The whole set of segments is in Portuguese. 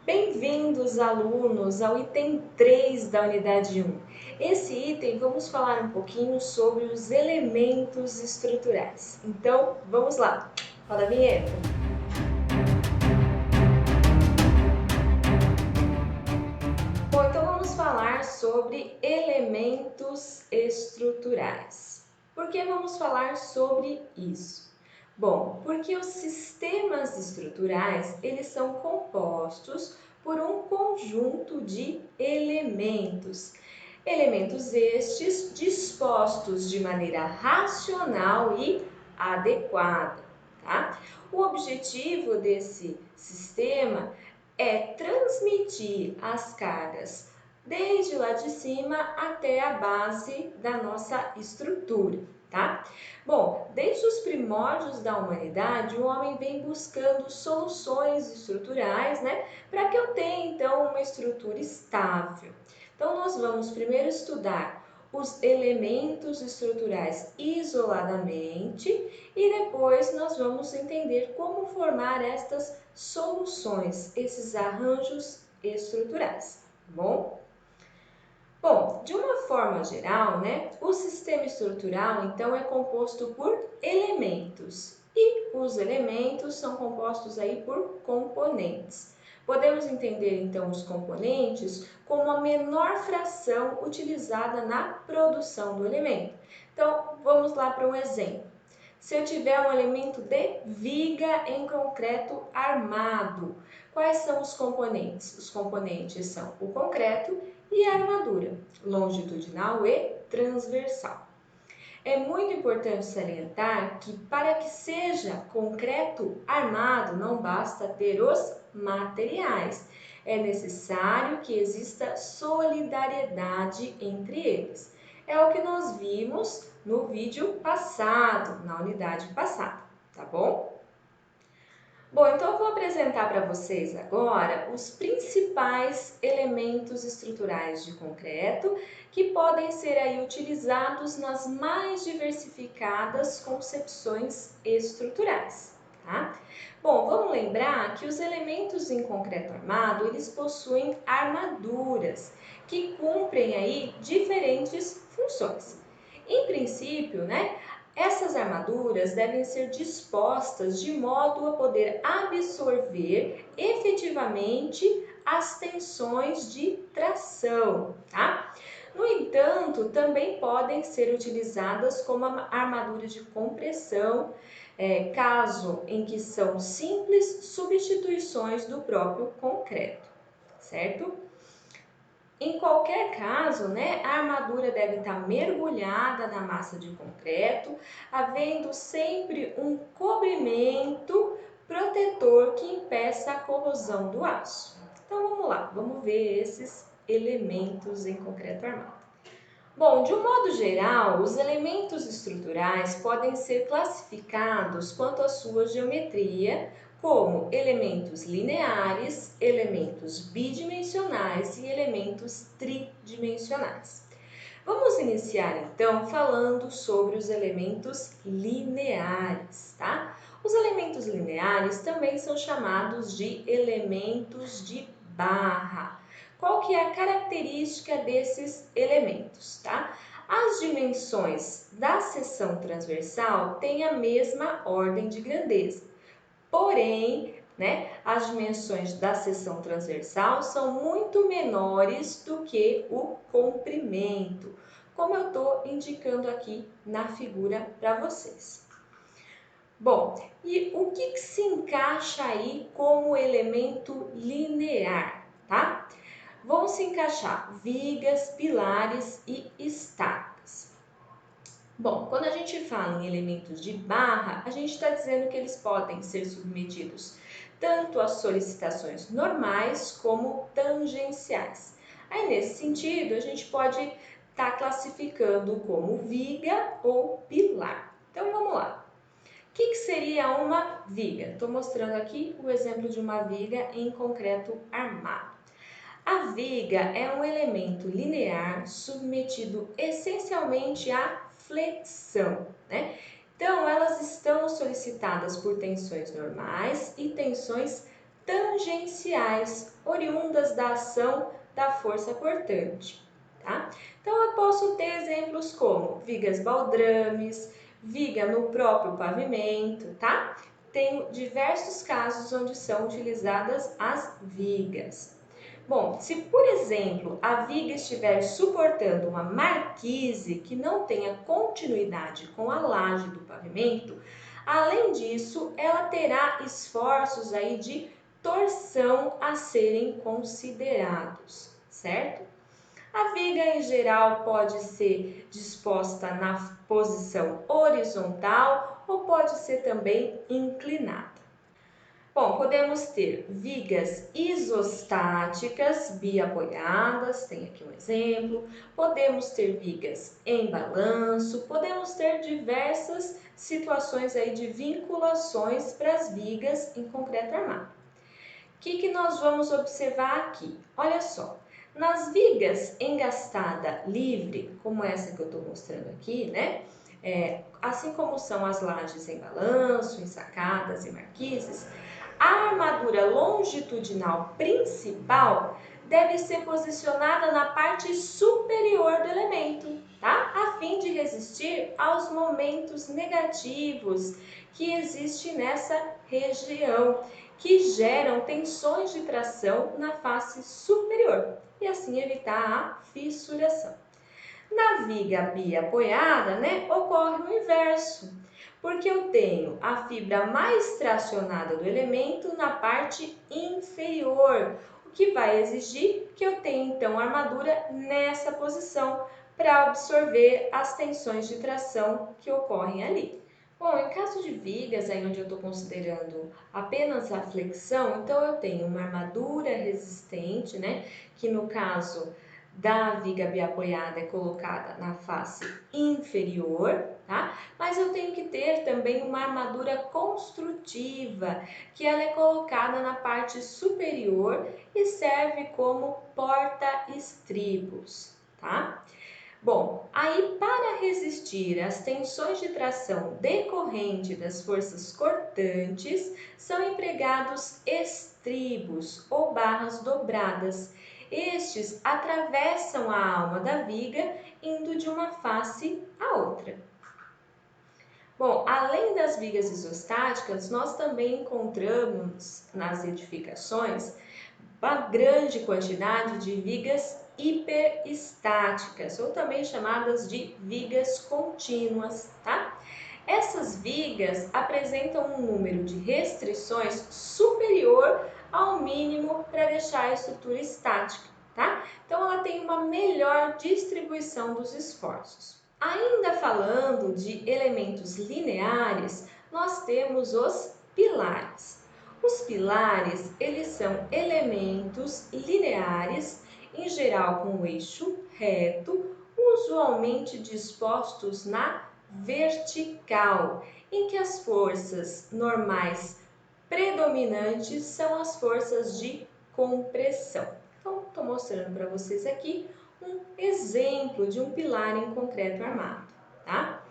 Bem-vindos, alunos, ao item 3 da unidade 1. Esse item vamos falar um pouquinho sobre os elementos estruturais. Então, vamos lá. Roda a vinheta. Bom, então vamos falar sobre elementos estruturais. Por que vamos falar sobre isso? Bom, porque os sistemas estruturais, eles são compostos por um conjunto de elementos. Elementos estes dispostos de maneira racional e adequada, tá? O objetivo desse sistema é transmitir as cargas desde lá de cima até a base da nossa estrutura, tá? Bom, desde os primórdios da humanidade, o homem vem buscando soluções estruturais, né, para que eu tenha então uma estrutura estável. Então, nós vamos primeiro estudar os elementos estruturais isoladamente e depois nós vamos entender como formar estas soluções, esses arranjos estruturais, tá bom? Bom, de uma forma geral, né, o sistema estrutural então é composto por elementos e os elementos são compostos aí por componentes. Podemos entender então os componentes como a menor fração utilizada na produção do elemento. Então, vamos lá para um exemplo. Se eu tiver um elemento de viga em concreto armado, quais são os componentes? Os componentes são o concreto e a armadura, longitudinal e transversal. É muito importante salientar que para que seja concreto armado, não basta ter os materiais. É necessário que exista solidariedade entre eles. É o que nós vimos no vídeo passado, na unidade passada, tá bom? Bom, então eu vou apresentar para vocês agora os principais elementos estruturais de concreto que podem ser aí utilizados nas mais diversificadas concepções estruturais, tá? Bom, vamos lembrar que os elementos em concreto armado, eles possuem armaduras que cumprem aí diferentes funções. Em princípio, né, essas armaduras devem ser dispostas de modo a poder absorver efetivamente as tensões de tração, tá? No entanto, também podem ser utilizadas como armadura de compressão, caso em que são simples substituições do próprio concreto, certo? Em qualquer caso, né, a armadura deve estar mergulhada na massa de concreto, havendo sempre um cobrimento protetor que impeça a corrosão do aço. Então vamos lá, vamos ver esses elementos em concreto armado. Bom, de um modo geral, os elementos estruturais podem ser classificados quanto à sua geometria, como elementos lineares, elementos bidimensionais e elementos tridimensionais. Vamos iniciar então falando sobre os elementos lineares, tá? Os elementos lineares também são chamados de elementos de barra. Qual que é a característica desses elementos, tá? As dimensões da seção transversal têm a mesma ordem de grandeza. Porém, né, as dimensões da seção transversal são muito menores do que o comprimento, como eu estou indicando aqui na figura para vocês. Bom, e o que se encaixa aí como elemento linear, tá? Vão se encaixar vigas, pilares e estacas. Bom, quando a gente fala em elementos de barra, a gente está dizendo que eles podem ser submetidos tanto às solicitações normais como tangenciais. Aí, nesse sentido, a gente pode estar classificando como viga ou pilar. Então, vamos lá. O que seria uma viga? Estou mostrando aqui o exemplo de uma viga em concreto armado. A viga é um elemento linear submetido essencialmente à flexão, né? Então, elas estão solicitadas por tensões normais e tensões tangenciais, oriundas da ação da força cortante, tá? Então, eu posso ter exemplos como vigas baldrames, viga no próprio pavimento, tá? Tenho diversos casos onde são utilizadas as vigas. Bom, se por exemplo a viga estiver suportando uma marquise que não tenha continuidade com a laje do pavimento, além disso, ela terá esforços aí de torção a serem considerados, certo? A viga em geral pode ser disposta na posição horizontal ou pode ser também inclinada. Bom, podemos ter vigas isostáticas biapoiadas, tem aqui um exemplo. Podemos ter vigas em balanço, podemos ter diversas situações aí de vinculações para as vigas em concreto armado. O que nós vamos observar aqui? Olha só, nas vigas engastada livre, como essa que eu estou mostrando aqui, né? Assim como são as lajes em balanço, ensacadas e marquises, a armadura longitudinal principal deve ser posicionada na parte superior do elemento, tá? A fim de resistir aos momentos negativos que existem nessa região, que geram tensões de tração na face superior e assim evitar a fissuração. Na viga biapoiada, né, ocorre o inverso, porque eu tenho a fibra mais tracionada do elemento na parte inferior, o que vai exigir que eu tenha então a armadura nessa posição para absorver as tensões de tração que ocorrem ali. Bom, em caso de vigas, aí onde eu estou considerando apenas a flexão, então eu tenho uma armadura resistente, né, que no caso da viga biapoiada é colocada na face inferior, tá? Mas eu tenho que ter também uma armadura construtiva, que ela é colocada na parte superior e serve como porta-estribos, tá? Bom, aí para resistir às tensões de tração decorrente das forças cortantes, são empregados estribos ou barras dobradas. Estes atravessam a alma da viga, indo de uma face à outra. Bom, além das vigas isostáticas, nós também encontramos nas edificações uma grande quantidade de vigas hiperestáticas, ou também chamadas de vigas contínuas, tá? Essas vigas apresentam um número de restrições superior ao mínimo para deixar a estrutura estática, tá? Então, ela tem uma melhor distribuição dos esforços. Ainda falando de elementos lineares, nós temos os pilares. Os pilares, eles são elementos lineares, em geral com o eixo reto, usualmente dispostos na vertical, em que as forças normais predominantes são as forças de compressão. Então, estou mostrando para vocês aqui um exemplo de um pilar em concreto armado, tá?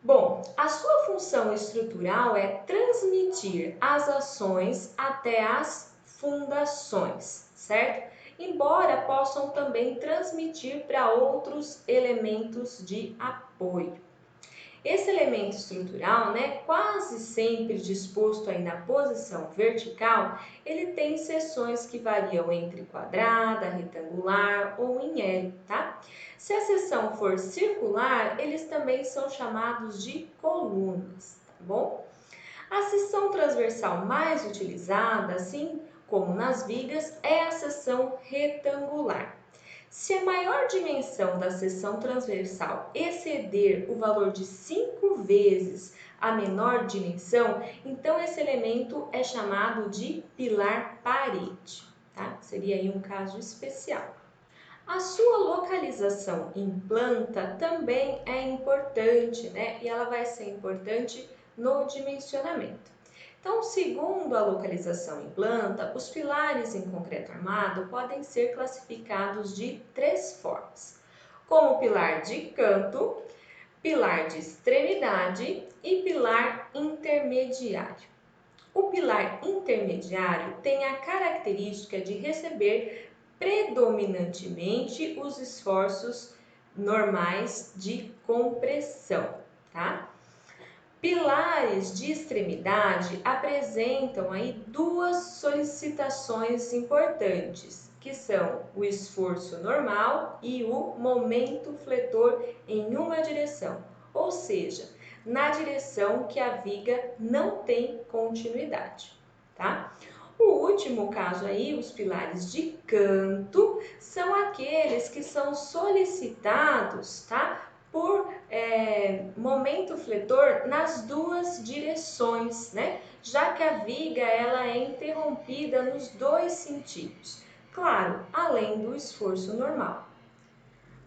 Bom, a sua função estrutural é transmitir as ações até as fundações, certo? Embora possam também transmitir para outros elementos de apoio. Esse elemento estrutural, né, quase sempre disposto aí na posição vertical, ele tem seções que variam entre quadrada, retangular ou em L, tá? Se a seção for circular, eles também são chamados de colunas, tá bom? A seção transversal mais utilizada, assim como nas vigas, é a seção retangular. Se a maior dimensão da seção transversal exceder o valor de 5 vezes a menor dimensão, então esse elemento é chamado de pilar parede, tá? Seria aí um caso especial. A sua localização em planta também é importante, né? E ela vai ser importante no dimensionamento. Então, segundo a localização em planta, os pilares em concreto armado podem ser classificados de 3 formas: como pilar de canto, pilar de extremidade e pilar intermediário. O pilar intermediário tem a característica de receber predominantemente os esforços normais de compressão, tá? Pilares de extremidade apresentam aí duas solicitações importantes, que são o esforço normal e o momento fletor em uma direção, ou seja, na direção que a viga não tem continuidade, tá? O último caso aí, os pilares de canto, são aqueles que são solicitados, tá? Por momento fletor nas duas direções, né? Já que a viga ela é interrompida nos dois sentidos, claro, além do esforço normal.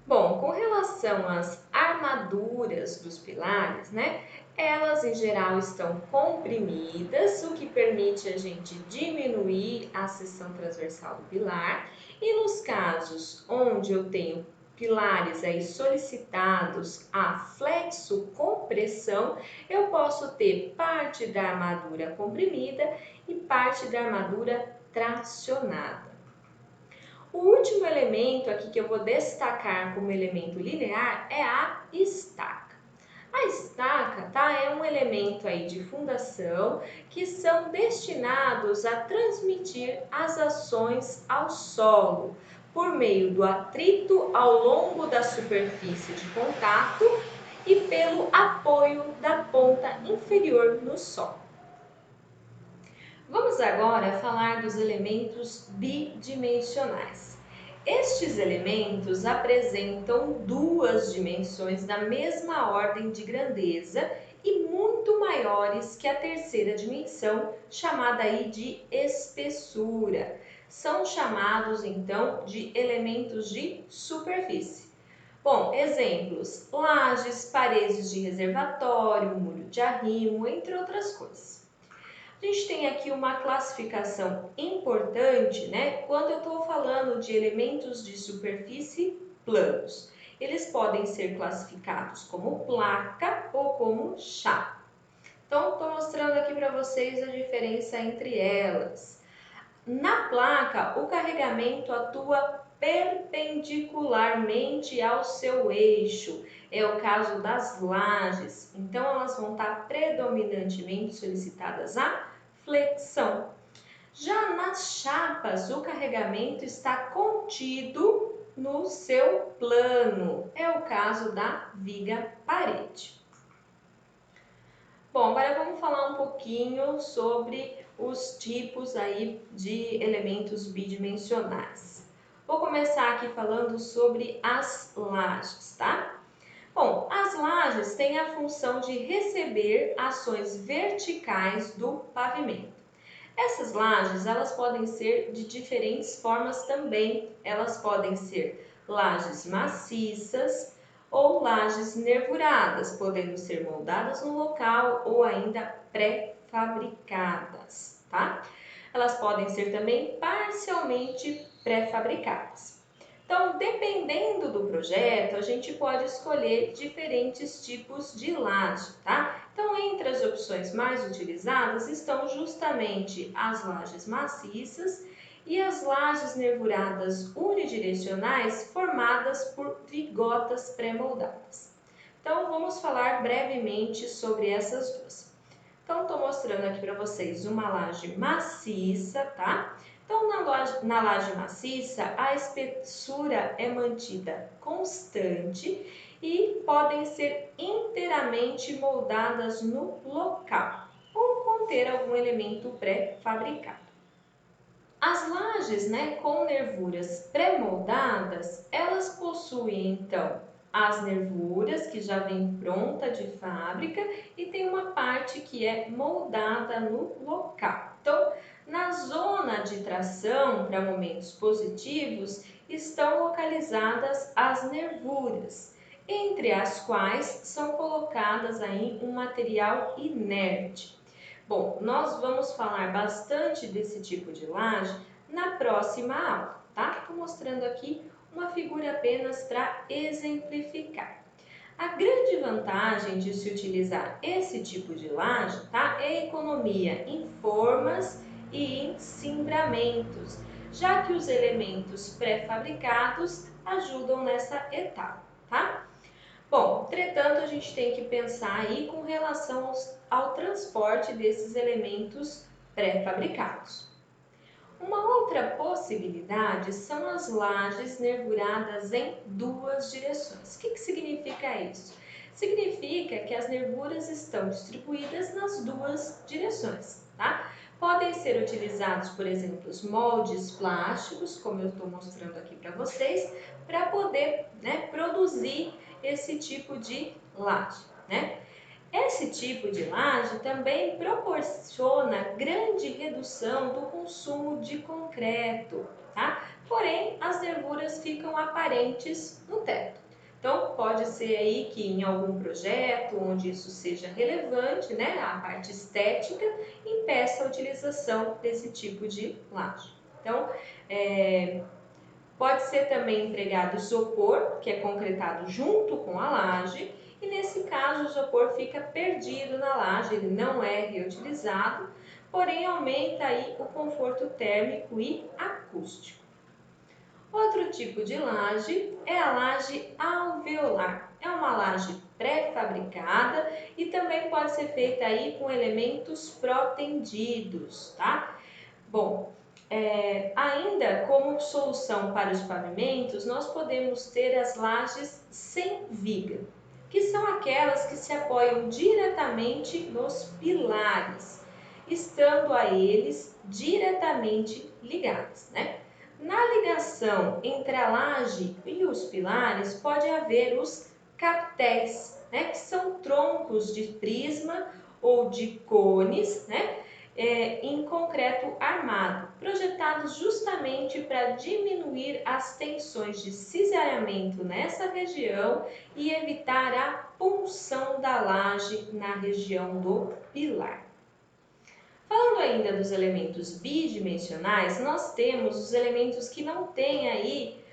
Bom, com relação às armaduras dos pilares, né? Elas em geral estão comprimidas, o que permite a gente diminuir a seção transversal do pilar. E nos casos onde eu tenho pilares aí solicitados a flexo-compressão, eu posso ter parte da armadura comprimida e parte da armadura tracionada. O último elemento aqui que eu vou destacar como elemento linear é a estaca. A estaca, tá, é um elemento aí de fundação que são destinados a transmitir as ações ao solo por meio do atrito ao longo da superfície de contato e pelo apoio da ponta inferior no solo. Vamos agora falar dos elementos bidimensionais. Estes elementos apresentam duas dimensões da mesma ordem de grandeza e muito maiores que a terceira dimensão, chamada aí de espessura. São chamados então de elementos de superfície. Bom, exemplos: lajes, paredes de reservatório, muro de arrimo, entre outras coisas. A gente tem aqui uma classificação importante, né? Quando eu estou falando de elementos de superfície planos. Eles podem ser classificados como placa ou como chapa. Então, estou mostrando aqui para vocês a diferença entre elas. Na placa, o carregamento atua perpendicularmente ao seu eixo. É o caso das lajes. Então, elas vão estar predominantemente solicitadas a flexão. Já nas chapas, o carregamento está contido no seu plano. É o caso da viga parede. Bom, agora vamos falar um pouquinho sobre os tipos aí de elementos bidimensionais. Vou começar aqui falando sobre as lajes, tá? Bom, as lajes têm a função de receber ações verticais do pavimento. Essas lajes, elas podem ser de diferentes formas também. Elas podem ser lajes maciças ou lajes nervuradas, podendo ser moldadas no local ou ainda pré-fabricadas, tá? Elas podem ser também parcialmente pré-fabricadas. Então, dependendo do projeto, a gente pode escolher diferentes tipos de laje, tá? Então, entre as opções mais utilizadas estão justamente as lajes maciças e as lajes nervuradas unidirecionais formadas por vigotas pré-moldadas. Então, vamos falar brevemente sobre essas duas. Então, estou mostrando aqui para vocês uma laje maciça, tá? Então, na laje maciça, a espessura é mantida constante e podem ser inteiramente moldadas no local ou conter algum elemento pré-fabricado. As lajes, né, com nervuras pré-moldadas, elas possuem então as nervuras que já vem pronta de fábrica e tem uma parte que é moldada no local. Então, na zona de tração para momentos positivos estão localizadas as nervuras, entre as quais são colocadas aí um material inerte. Bom, nós vamos falar bastante desse tipo de laje na próxima aula, tá? Estou mostrando aqui uma figura apenas para exemplificar. A grande vantagem de se utilizar esse tipo de laje, tá, é a economia em formas e em cimbramentos, já que os elementos pré-fabricados ajudam nessa etapa, tá? Bom, entretanto, a gente tem que pensar aí com relação ao transporte desses elementos pré-fabricados. Uma outra possibilidade são as lajes nervuradas em duas direções. O que significa isso? Significa que as nervuras estão distribuídas nas duas direções, tá? Podem ser utilizados, por exemplo, os moldes plásticos, como eu estou mostrando aqui para vocês, para poder, né, produzir esse tipo de laje, né? Esse tipo de laje também proporciona grande redução do consumo de concreto, tá? Porém, as nervuras ficam aparentes no teto. Então, pode ser aí que em algum projeto onde isso seja relevante, né, a parte estética, impeça a utilização desse tipo de laje. Então, pode ser também empregado isopor, que é concretado junto com a laje, e nesse caso o isopor fica perdido na laje, ele não é reutilizado, porém aumenta aí o conforto térmico e acústico. Outro tipo de laje é a laje alveolar. É uma laje pré-fabricada e também pode ser feita aí com elementos protendidos, tá? Bom, ainda como solução para os pavimentos, nós podemos ter as lajes sem viga, que são aquelas que se apoiam diretamente nos pilares, estando a eles diretamente ligadas, né? Na ligação entre a laje e os pilares pode haver os capitéis, né? Que são troncos de prisma ou de cones, né? Em concreto armado, projetados justamente para diminuir as tensões de cisalhamento nessa região e evitar a punção da laje na região do pilar. Falando ainda dos elementos bidimensionais, nós temos os elementos que não têm aí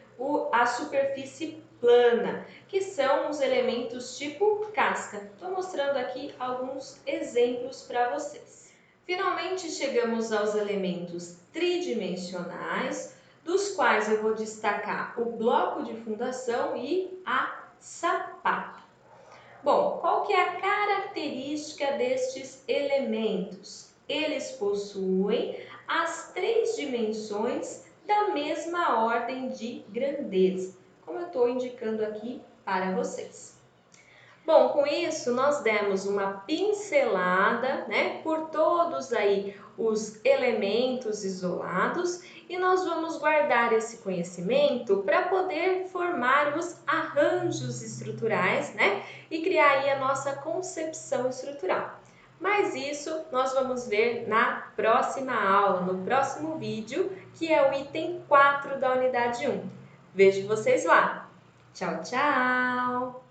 a superfície plana, que são os elementos tipo casca. Estou mostrando aqui alguns exemplos para vocês. Finalmente chegamos aos elementos tridimensionais, dos quais eu vou destacar o bloco de fundação e a sapata. Bom, qual que é a característica destes elementos? Eles possuem as três dimensões da mesma ordem de grandeza, como eu estou indicando aqui para vocês. Bom, com isso nós demos uma pincelada, né, por todos aí os elementos isolados e nós vamos guardar esse conhecimento para poder formar os arranjos estruturais, né, e criar aí a nossa concepção estrutural. Mas isso nós vamos ver na próxima aula, no próximo vídeo, que é o item 4 da unidade 1. Vejo vocês lá. Tchau, tchau!